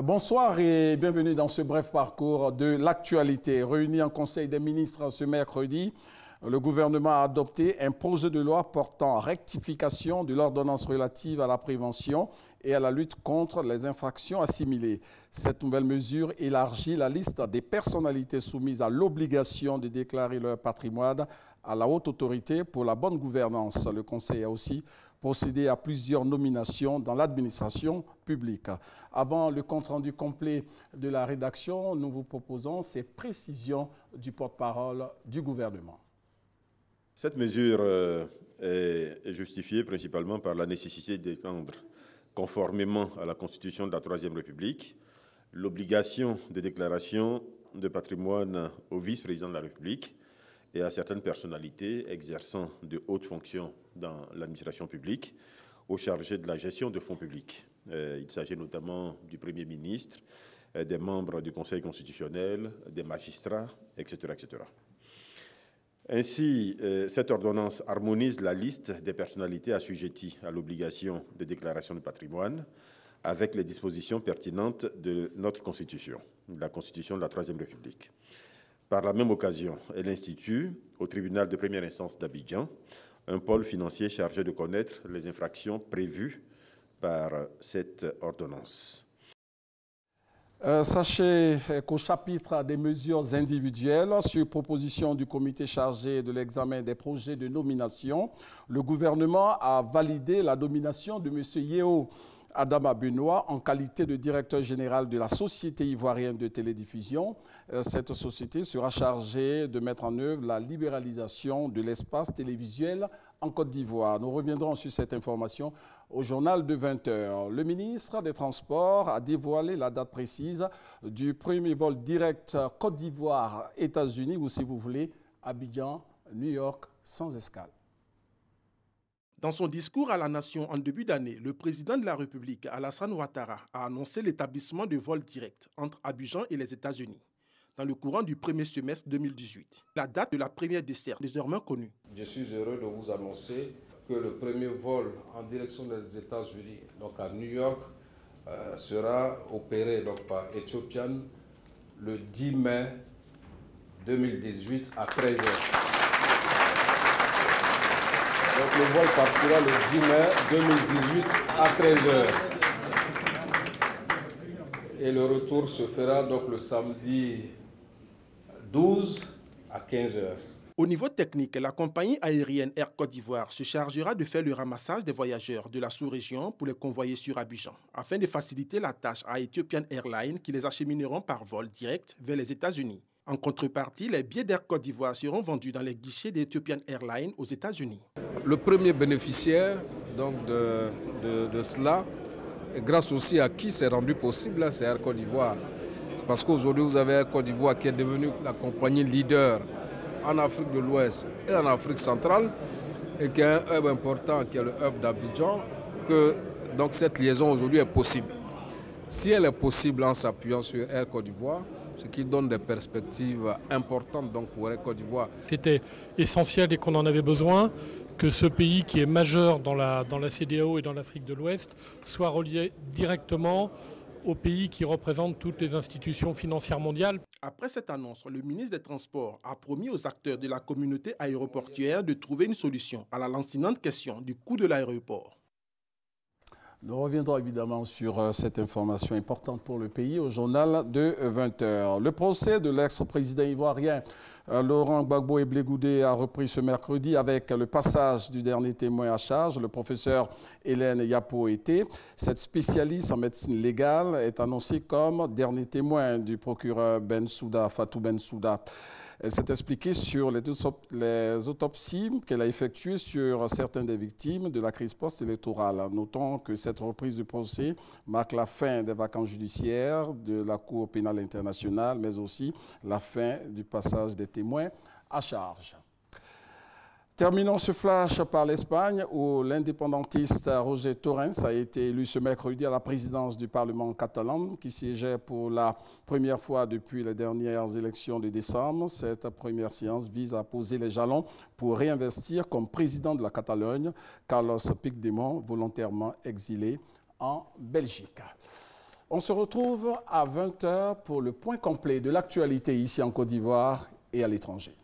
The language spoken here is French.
Bonsoir et bienvenue dans ce bref parcours de l'actualité. Réuni en Conseil des ministres ce mercredi, le gouvernement a adopté un projet de loi portant rectification de l'ordonnance relative à la prévention et à la lutte contre les infractions assimilées. Cette nouvelle mesure élargit la liste des personnalités soumises à l'obligation de déclarer leur patrimoine à la Haute Autorité pour la bonne gouvernance. Le Conseil a aussi procédé à plusieurs nominations dans l'administration publique. Avant le compte-rendu complet de la rédaction, nous vous proposons ces précisions du porte-parole du gouvernement. Cette mesure est justifiée principalement par la nécessité d'étendre, conformément à la Constitution de la Troisième République, l'obligation de déclaration de patrimoine au vice-président de la République et à certaines personnalités exerçant de hautes fonctions dans l'administration publique aux chargés de la gestion de fonds publics. Il s'agit notamment du Premier ministre, des membres du Conseil constitutionnel, des magistrats, etc. etc. Ainsi, cette ordonnance harmonise la liste des personnalités assujetties à l'obligation de déclaration de patrimoine avec les dispositions pertinentes de notre Constitution, la Constitution de la Troisième République. Par la même occasion, elle institue au tribunal de première instance d'Abidjan un pôle financier chargé de connaître les infractions prévues par cette ordonnance. Sachez qu'au chapitre des mesures individuelles, sur proposition du comité chargé de l'examen des projets de nomination, le gouvernement a validé la nomination de M. Yeo Adama Benoît en qualité de directeur général de la Société ivoirienne de télédiffusion. Cette société sera chargée de mettre en œuvre la libéralisation de l'espace télévisuel en Côte d'Ivoire. Nous reviendrons sur cette information au journal de 20h. Le ministre des Transports a dévoilé la date précise du premier vol direct Côte d'Ivoire-États-Unis ou, si vous voulez, Abidjan, New York, sans escale. Dans son discours à la nation en début d'année, le président de la République, Alassane Ouattara, a annoncé l'établissement de vols directs entre Abidjan et les États-Unis dans le courant du premier semestre 2018. La date de la première desserte est désormais connue. Je suis heureux de vous annoncer que le premier vol en direction des États-Unis, donc à New York, sera opéré donc, par Ethiopian le 10 mai 2018 à 13h. Donc le vol partira le 10 mai 2018 à 13h. Et le retour se fera donc le samedi 12 à 15h. Au niveau technique, la compagnie aérienne Air Côte d'Ivoire se chargera de faire le ramassage des voyageurs de la sous-région pour les convoyer sur Abidjan, afin de faciliter la tâche à Ethiopian Airlines qui les achemineront par vol direct vers les États-Unis. En contrepartie, les billets d'Air Côte d'Ivoire seront vendus dans les guichets d'Ethiopian Airlines aux États-Unis. Le premier bénéficiaire donc, de cela, grâce aussi à qui c'est rendu possible, c'est Air Côte d'Ivoire. C'est parce qu'aujourd'hui, vous avez Air Côte d'Ivoire qui est devenue la compagnie leader en Afrique de l'Ouest et en Afrique centrale, et qui a un hub important qui est le hub d'Abidjan, que donc cette liaison aujourd'hui est possible. Si elle est possible en s'appuyant sur Air Côte d'Ivoire, ce qui donne des perspectives importantes donc, pour Air Côte d'Ivoire. C'était essentiel et qu'on en avait besoin, que ce pays qui est majeur dans la CEDEAO et dans l'Afrique de l'Ouest soit relié directement aux pays qui représentent toutes les institutions financières mondiales. Après cette annonce, le ministre des Transports a promis aux acteurs de la communauté aéroportuaire de trouver une solution à la lancinante question du coût de l'aéroport. Nous reviendrons évidemment sur cette information importante pour le pays au journal de 20h. Le procès de l'ex-président ivoirien Laurent Gbagbo Eblegoudé a repris ce mercredi avec le passage du dernier témoin à charge, le professeur Hélène Yapo-Été. Cette spécialiste en médecine légale est annoncée comme dernier témoin du procureur Fatou Bensouda. Elle s'est expliquée sur les autopsies qu'elle a effectuées sur certaines des victimes de la crise post-électorale. Notons que cette reprise du procès marque la fin des vacances judiciaires de la Cour pénale internationale, mais aussi la fin du passage des témoins à charge. Terminons ce flash par l'Espagne où l'indépendantiste Roger Torrens a été élu ce mercredi à la présidence du Parlement catalan qui siégeait pour la première fois depuis les dernières élections de décembre. Cette première séance vise à poser les jalons pour réinvestir comme président de la Catalogne Carlos Puigdemont, volontairement exilé en Belgique. On se retrouve à 20 h pour le point complet de l'actualité ici en Côte d'Ivoire et à l'étranger.